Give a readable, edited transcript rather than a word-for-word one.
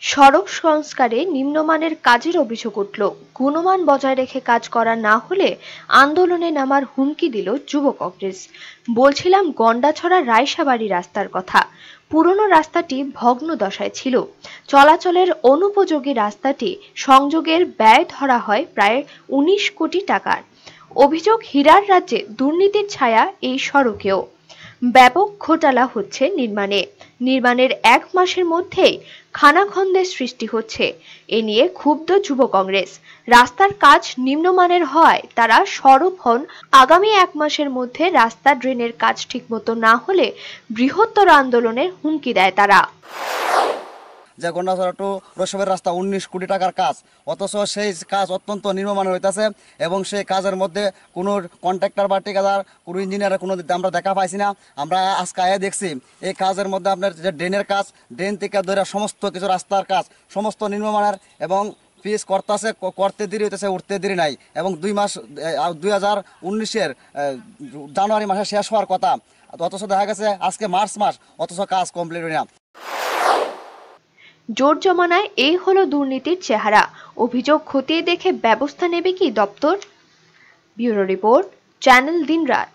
সড়ক সংস্কারে নিম্নমানের কাজের অভিযোগ উঠল। গুণমান বজায় রেখে কাজ করা না হলে আন্দোলনে নামার হুমকি দিল যুব কংগ্রেস। বলছিলাম গন্ডাছড়া রায়সাবাড়ি রাস্তার কথা। পুরনো রাস্তাটি ভগ্ন দশায় ছিল। চলাচলের অনুপযোগী রাস্তাটি সংযোগের ব্যয় ধরা হয় প্রায় ১৯ কোটি টাকার। অভিযোগ, হীরার রাজ্যে দুর্নীতির ছায়া এই সড়কেও। ব্যাপক ঘোটালা হচ্ছে নির্মাণের ১ মাসের মধ্যেই খানাখন্দের সৃষ্টি হচ্ছে। এ নিয়ে ক্ষুব্ধ যুব কংগ্রেস। রাস্তার কাজ নিম্নমানের হয় তারা সরব হন। আগামী ১ মাসের মধ্যে রাস্তা ড্রেনের কাজ ঠিকমতো না হলে বৃহত্তর আন্দোলনের হুমকি দেয় তারা। যে গন্ডাছড়া টু রসবের রাস্তা ১৯ কোটি টাকার কাজ, অথচ সেই কাজ অত্যন্ত নিম্নমানের হইতেছে এবং সেই কাজের মধ্যে কোনো কন্ট্রাক্টর বা ঠিকাদার, কোনো ইঞ্জিনিয়ারের কোনো আমরা দেখা পাইছি না। আমরা আজকে আয়ে দেখছি এই কাজের মধ্যে আপনার যে ড্রেনের কাজ, ড্রেন থেকে ধরে সমস্ত কিছু রাস্তার কাজ সমস্ত নিম্নমানের এবং পিস করতেছে, করতে দেরি হইতেছে, উঠতে দেরি নাই। এবং ২০১৯-এর জানুয়ারি মাসে শেষ হওয়ার কথা, অথচ দেখা গেছে আজকে মার্চ মাস, অথচ কাজ কমপ্লিট হয় না। জোর জমানায় এই হলো দুর্নীতির চেহারা। অভিযোগ খতিয়ে দেখে ব্যবস্থা নেবে কি দপ্তর? ব্যুরো রিপোর্ট, চ্যানেল দিনরাত।